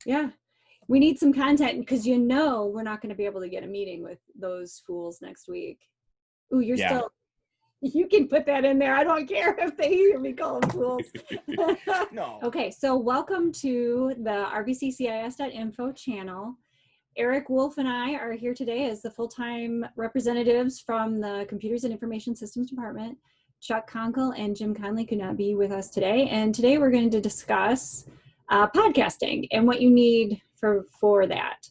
Yeah. We need some content because we're not going to be able to get a meeting with those fools next week. Ooh, you can put that in there. I don't care if they hear me call them fools. No. Okay, so welcome to the RVCCIS.info channel. Eric Wolf and I are here today as the full-time representatives from the Computers and Information Systems Department. Chuck Conkle and Jim Conley could not be with us today. And today we're going to discuss podcasting and what you need for that.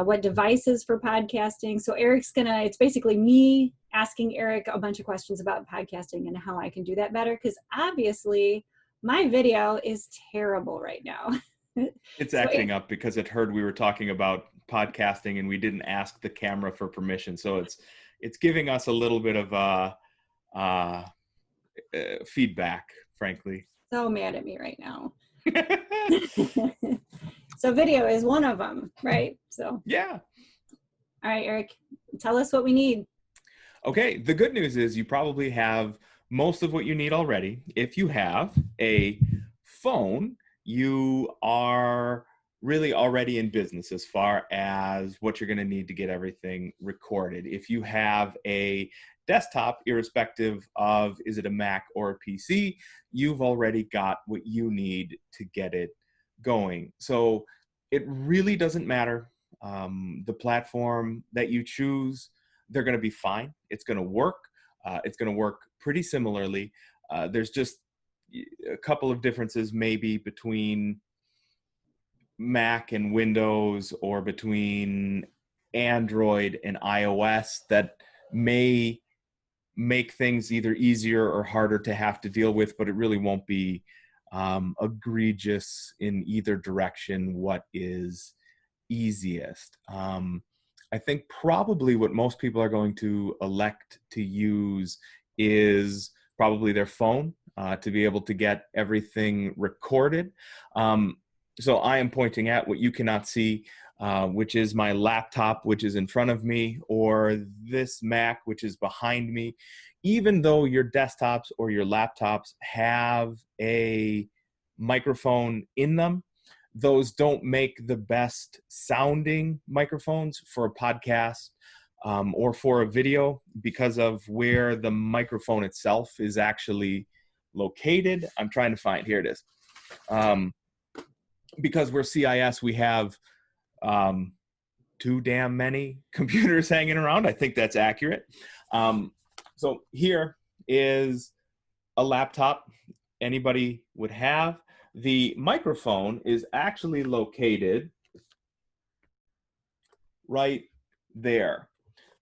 What devices for podcasting. So it's basically me asking Eric a bunch of questions about podcasting and how I can do that better. Because obviously my video is terrible right now. It's acting up because it heard we were talking about podcasting and we didn't ask the camera for permission. So it's giving us a little bit of feedback, frankly. So mad at me right now. So video is one of them, right? So yeah. All right, Eric, tell us what we need. Okay, the good news is you probably have most of what you need already. If you have a phone, you are really already in business as far as what you're going to need to get everything recorded. If you have a desktop, irrespective of is it a Mac or a PC, you've already got what you need to get it going. So it really doesn't matter the platform that you choose. They're going to be fine. It's going to work. It's going to work pretty similarly. There's just a couple of differences maybe between Mac and Windows or between Android and iOS that may make things either easier or harder to have to deal with, but it really won't be egregious in either direction what is easiest. I think probably what most people are going to elect to use is probably their phone to be able to get everything recorded. So I am pointing at what you cannot see, which is my laptop, which is in front of me, or this Mac, which is behind me. Even though your desktops or your laptops have a microphone in them, those don't make the best sounding microphones for a podcast or for a video because of where the microphone itself is actually located. I'm trying to find, here it is. Because we're CIS, we have too damn many computers hanging around. I think that's accurate. So here is a laptop anybody would have. The microphone is actually located right there.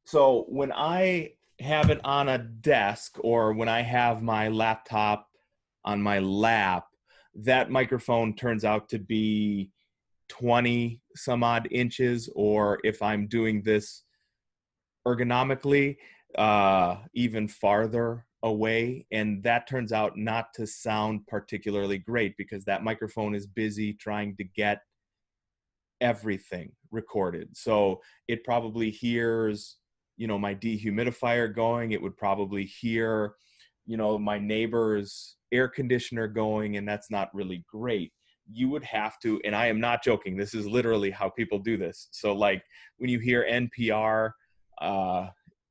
So when I have it on a desk or when I have my laptop on my lap, that microphone turns out to be 20 some odd inches, or if I'm doing this ergonomically, even farther away. And that turns out not to sound particularly great because that microphone is busy trying to get everything recorded. So it probably hears, my dehumidifier going. It would probably hear, my neighbor's air conditioner going, and that's not really great. You would have to, and I am not joking, this is literally how people do this. So like when you hear NPR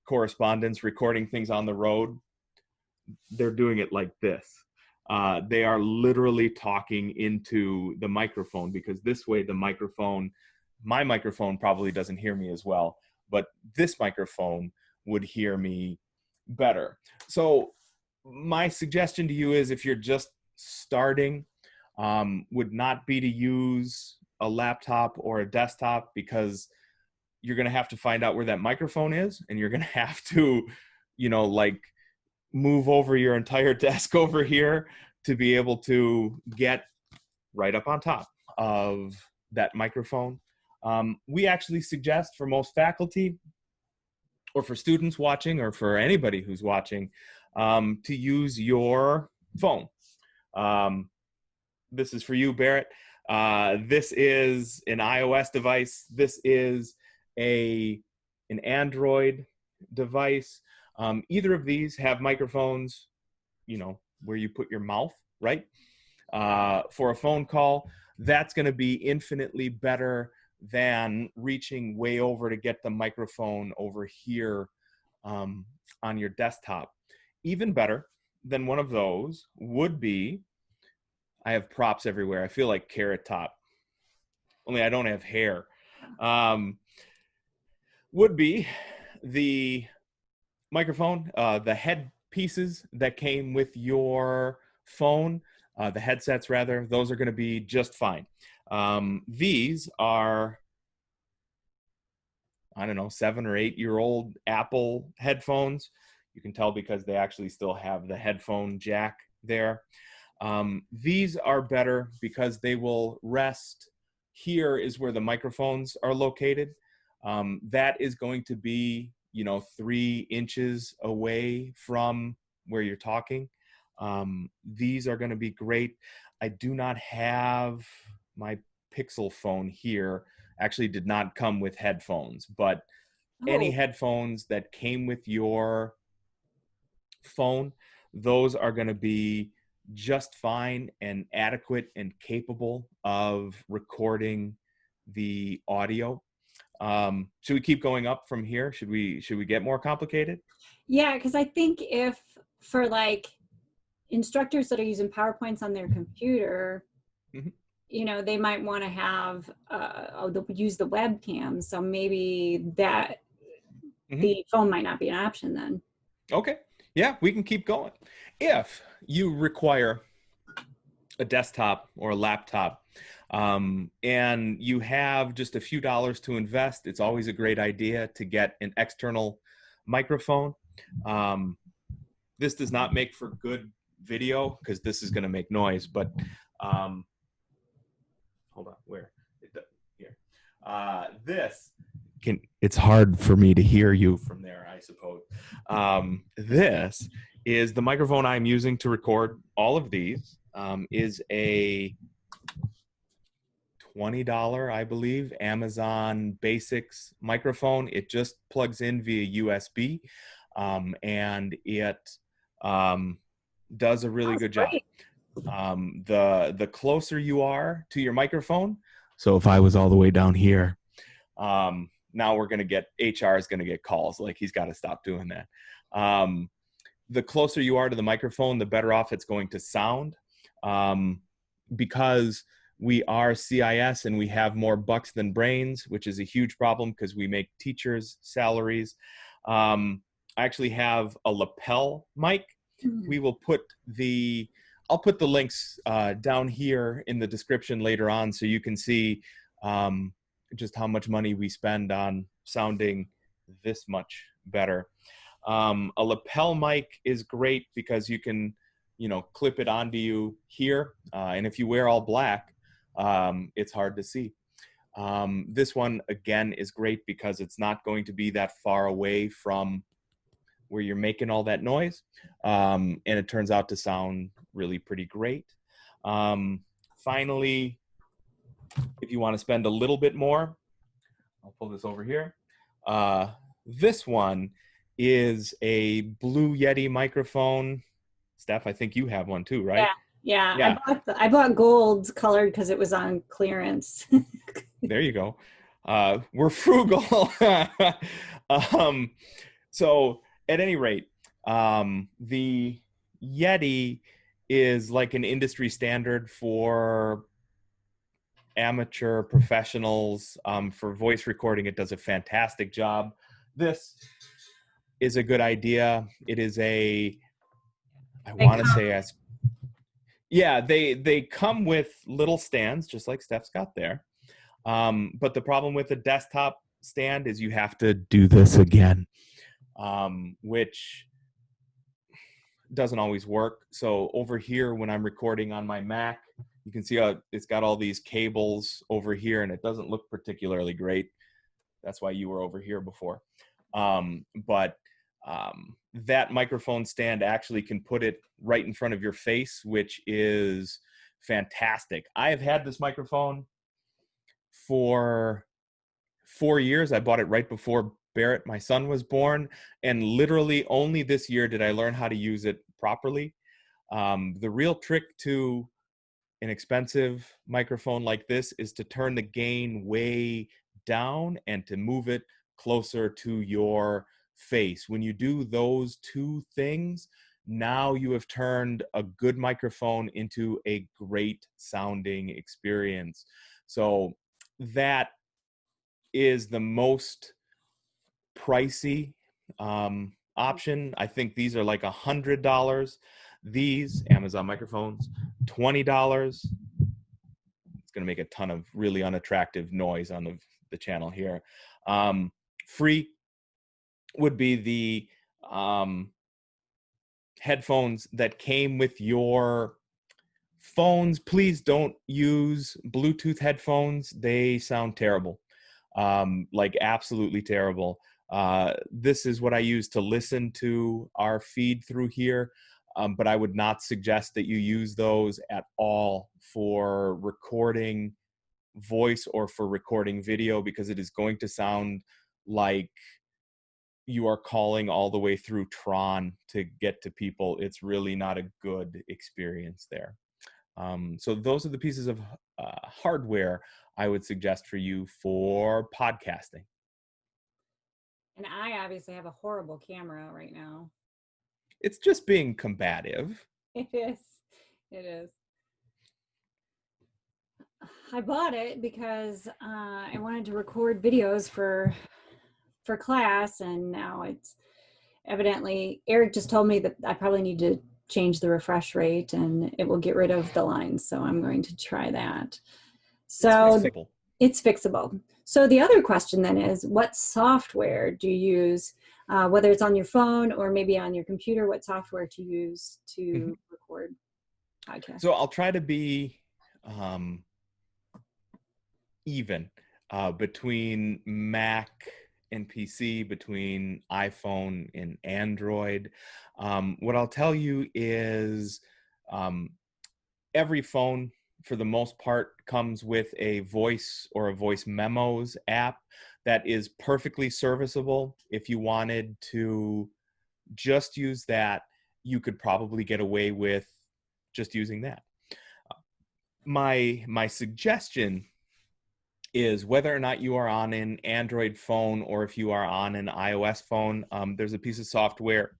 correspondents recording things on the road, they're doing it like this. They are literally talking into the microphone because this way my microphone probably doesn't hear me as well, but this microphone would hear me better. So my suggestion to you is if you're just starting, would not be to use a laptop or a desktop because you're going to have to find out where that microphone is, and you're going to have to, move over your entire desk over here to be able to get right up on top of that microphone. We actually suggest for most faculty or for students watching or for anybody who's watching to use your phone. This is for you, Barrett. This is an iOS device. This is an Android device. Either of these have microphones, where you put your mouth, right? For a phone call. that's going to be infinitely better than reaching way over to get the microphone over here on your desktop. Even better than one of those would be, I have props everywhere. I feel like Carrot Top, only I don't have hair. Would be the microphone, the head pieces that came with your phone, the headsets rather, those are going to be just fine. These are, I don't know, 7 or 8 year old Apple headphones. You can tell because they actually still have the headphone jack there. These are better because they will rest. Here is where the microphones are located. That is going to be, 3 inches away from where you're talking. These are going to be great. I do not have my Pixel phone here. Actually did not come with headphones, but any Oh, headphones that came with your phone, those are going to be just fine and adequate and capable of recording the audio. Should we keep going up from here? Should we get more complicated? yeah, because I think if for like instructors that are using PowerPoints on their computer, Mhm. they might want to have use the webcam. So maybe that Mhm. the phone might not be an option then. Okay. Yeah, we can keep going. If you require a desktop or a laptop, and you have just a few dollars to invest, it's always a great idea to get an external microphone. Um, this does not make for good video because this is going to make noise, but hold on, where? Here. This can, it's hard for me to hear you from there, I suppose. This is the microphone I'm using to record all of these. Is a $20, I believe, Amazon Basics microphone. It just plugs in via USB, and it does a really Sounds good job. great. The closer you are to your microphone, so if I was all the way down here, now we're going to get, HR is going to get calls, like he's got to stop doing that. The closer you are to the microphone, the better off it's going to sound. Because we are CIS and we have more bucks than brains, which is a huge problem because we make teachers' salaries. I actually have a lapel mic. We will put I'll put the links down here in the description later on so you can see just how much money we spend on sounding this much better. A lapel mic is great because you can, clip it onto you here. And if you wear all black, it's hard to see. This one, again, is great because it's not going to be that far away from where you're making all that noise. And it turns out to sound really pretty great. Finally, if you want to spend a little bit more, I'll pull this over here. This one is a Blue Yeti microphone. Steph, I think you have one too, right? Yeah, yeah. Yeah, I bought gold colored because it was on clearance. there you go. We're frugal. So at any rate, the Yeti is like an industry standard for amateur professionals. For voice recording, it does a fantastic job. This is a good idea. It is I They want to say as, yeah, they come with little stands, just like Steph's got there. But the problem with the desktop stand is you have to do this again, which doesn't always work. So over here, when I'm recording on my Mac, you can see how it's got all these cables over here, and it doesn't look particularly great. That's why you were over here before. But that microphone stand actually can put it right in front of your face, which is fantastic. I have had this microphone for 4 years. I bought it right before Barrett, my son, was born, and literally only this year did I learn how to use it properly. The real trick to an expensive microphone like this is to turn the gain way down and to move it closer to your face. When you do those two things, now you have turned a good microphone into a great sounding experience. So that is the most pricey option. I think these are like $100. These Amazon microphones, $20. It's going to make a ton of really unattractive noise on the channel here. Free would be the headphones that came with your phones. Please don't use Bluetooth headphones. They sound terrible, like absolutely terrible. This is what I use to listen to our feed through here, but I would not suggest that you use those at all for recording voice or for recording video, because it is going to sound like you are calling all the way through Tron to get to people. It's really not a good experience there. So those are the pieces of hardware I would suggest for you for podcasting. And I obviously have a horrible camera right now. It's just being combative. It is. It is. I bought it because I wanted to record videos for class, and now it's evidently, Eric just told me that I probably need to change the refresh rate and it will get rid of the lines. So I'm going to try that. So it's fixable. It's fixable. So the other question then is, what software do you use, whether it's on your phone or maybe on your computer, what software to use to record podcasts? So I'll try to be even between Mac and PC, between iPhone and Android. What I'll tell you is every phone, for the most part, comes with a voice or a voice memos app that is perfectly serviceable. If you wanted to just use that, you could probably get away with just using that. My suggestion is, whether or not you are on an Android phone or if you are on an iOS phone, there's a piece of software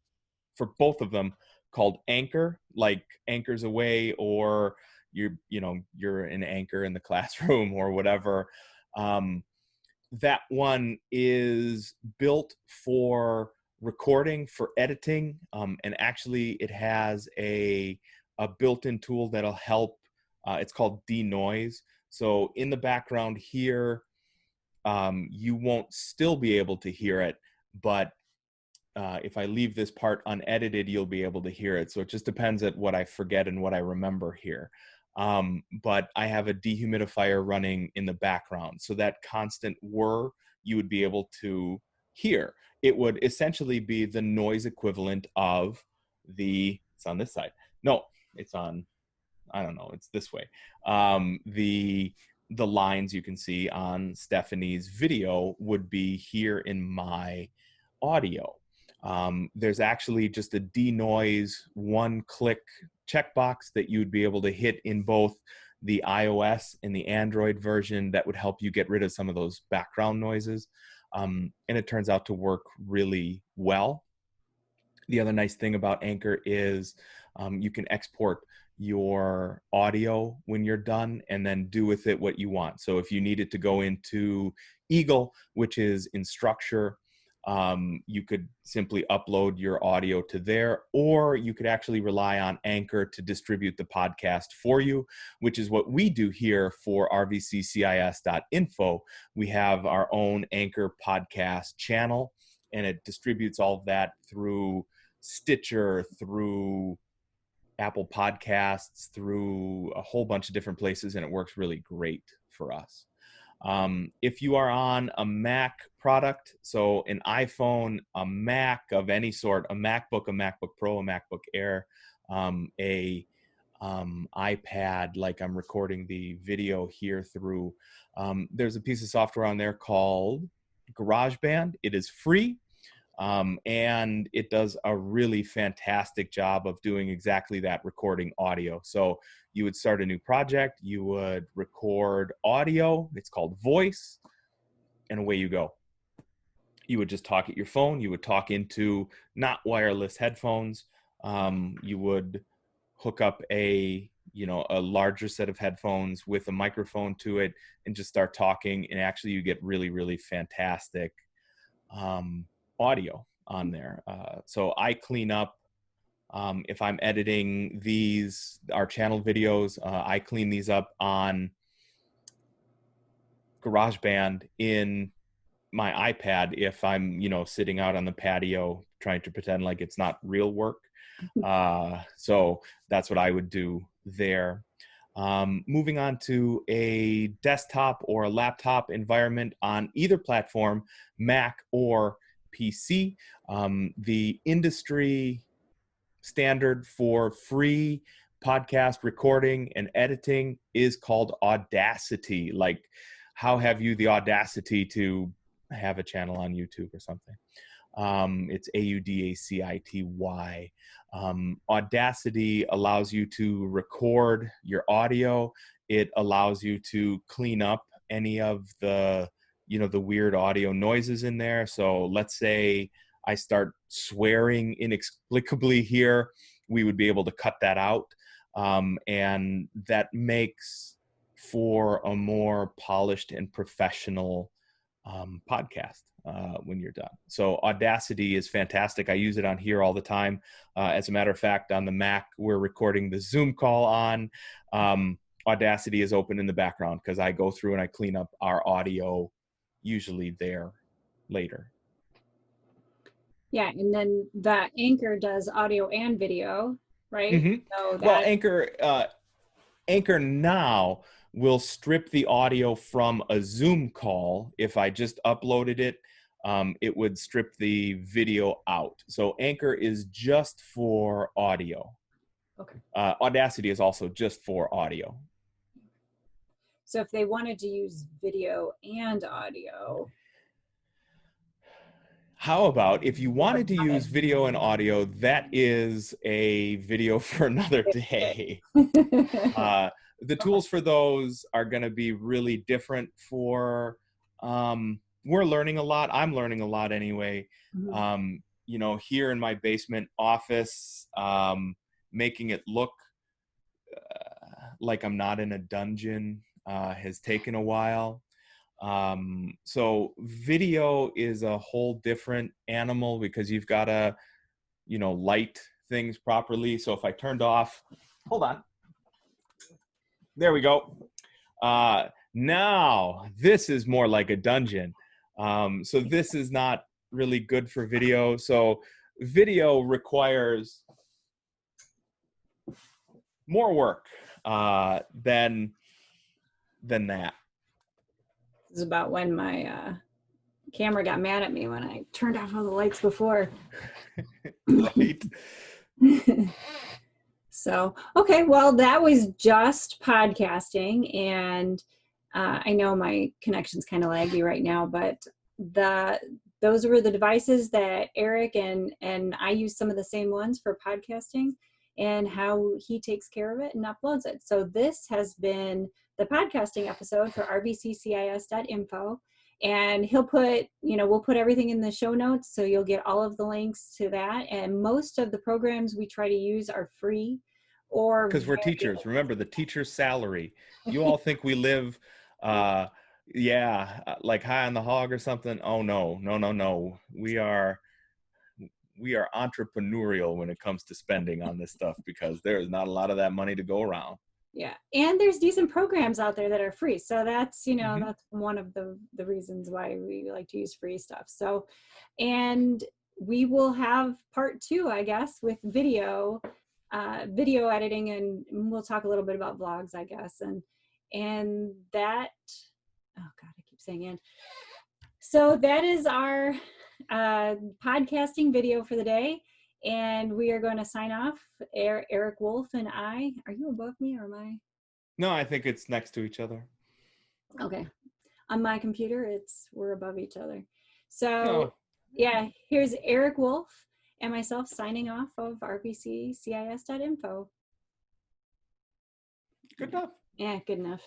for both of them called Anchor, like Anchors Away, or you're an anchor in the classroom or whatever. That one is built for recording, for editing, and actually it has a built-in tool that'll help. It's called denoise. So in the background here, you won't still be able to hear it, but if I leave this part unedited, you'll be able to hear it. So it just depends at what I forget and what I remember here. But I have a dehumidifier running in the background, so that constant whir you would be able to hear. It would essentially be the noise equivalent of it's on this side. No, it's on, I don't know, it's this way. The lines you can see on Stephanie's video would be here in my audio. There's actually just a denoise one-click checkbox that you'd be able to hit in both the iOS and the Android version that would help you get rid of some of those background noises. And it turns out to work really well. The other nice thing about Anchor is you can export your audio when you're done and then do with it what you want. So if you needed to go into Eagle, which is in Structure, you could simply upload your audio to there, or you could actually rely on Anchor to distribute the podcast for you, which is what we do here for RVCCIS.info. We have our own Anchor podcast channel, and it distributes all of that through Stitcher, through Apple Podcasts, through a whole bunch of different places, and it works really great for us. If you are on a Mac product, so an iPhone, a Mac of any sort, a MacBook, a MacBook Pro, a MacBook Air, a iPad, like I'm recording the video here through, there's a piece of software on there called GarageBand. It is free. And it does a really fantastic job of doing exactly that, recording audio. So you would start a new project, you would record audio, it's called voice, and away you go. You would just talk at your phone, you would talk into not wireless headphones, you would hook up a larger set of headphones with a microphone to it and just start talking, and actually you get really, really fantastic audio on there. So I clean up, if I'm editing our channel videos, I clean these up on GarageBand in my iPad if I'm, sitting out on the patio trying to pretend like it's not real work. So that's what I would do there. Moving on to a desktop or a laptop environment on either platform, Mac or PC. The industry standard for free podcast recording and editing is called Audacity. Like, how have you the audacity to have a channel on YouTube or something? It's AUDACITY. Audacity allows you to record your audio. It allows you to clean up any of the weird audio noises in there. So let's say I start swearing inexplicably here, we would be able to cut that out. And that makes for a more polished and professional podcast when you're done. So Audacity is fantastic. I use it on here all the time. As a matter of fact, on the Mac, we're recording the Zoom call on. Audacity is open in the background because I go through and I clean up our audio usually there later. Yeah, and then the Anchor does audio and video, right? Mm-hmm. So Well, Anchor now will strip the audio from a Zoom call. If I just uploaded it, it would strip the video out. So Anchor is just for audio. Okay. Audacity is also just for audio. So if they wanted to use video and audio. How about if you wanted to use video and audio, that is a video for another day. The tools for those are going to be really different for, we're learning a lot. I'm learning a lot anyway. Mm-hmm. Here in my basement office, making it look like I'm not in a dungeon has taken a while. So video is a whole different animal because you've got to, light things properly. So if I turned off, hold on. There we go. Now this is more like a dungeon. So this is not really good for video. So video requires more work than that. This is about when my camera got mad at me when I turned off all the lights before. Right. So, okay, well, that was just podcasting, and I know my connection's kind of laggy right now, but those were the devices that Eric and I use some of the same ones for podcasting and how he takes care of it and uploads it. So this has been the podcasting episode for RVCCIS.info. And he'll put, we'll put everything in the show notes, so you'll get all of the links to that. And most of the programs we try to use are free, or because we're teachers. Remember the teacher's salary. You all think we live, like high on the hog or something? Oh no. We are entrepreneurial when it comes to spending on this stuff because there is not a lot of that money to go around. Yeah, and there's decent programs out there that are free. So that's, that's one of the reasons why we like to use free stuff. So, and we will have part 2, I guess, with video editing, and we'll talk a little bit about vlogs, I guess. And that, oh God, I keep saying and. So that is our podcasting video for the day. And we are going to sign off. Eric Wolf and I. Are you above me or am I? No, I think it's next to each other. Okay. On my computer, we're above each other. So no, Yeah, here's Eric Wolf and myself signing off of RVCCIS.info. Good enough. Yeah, good enough.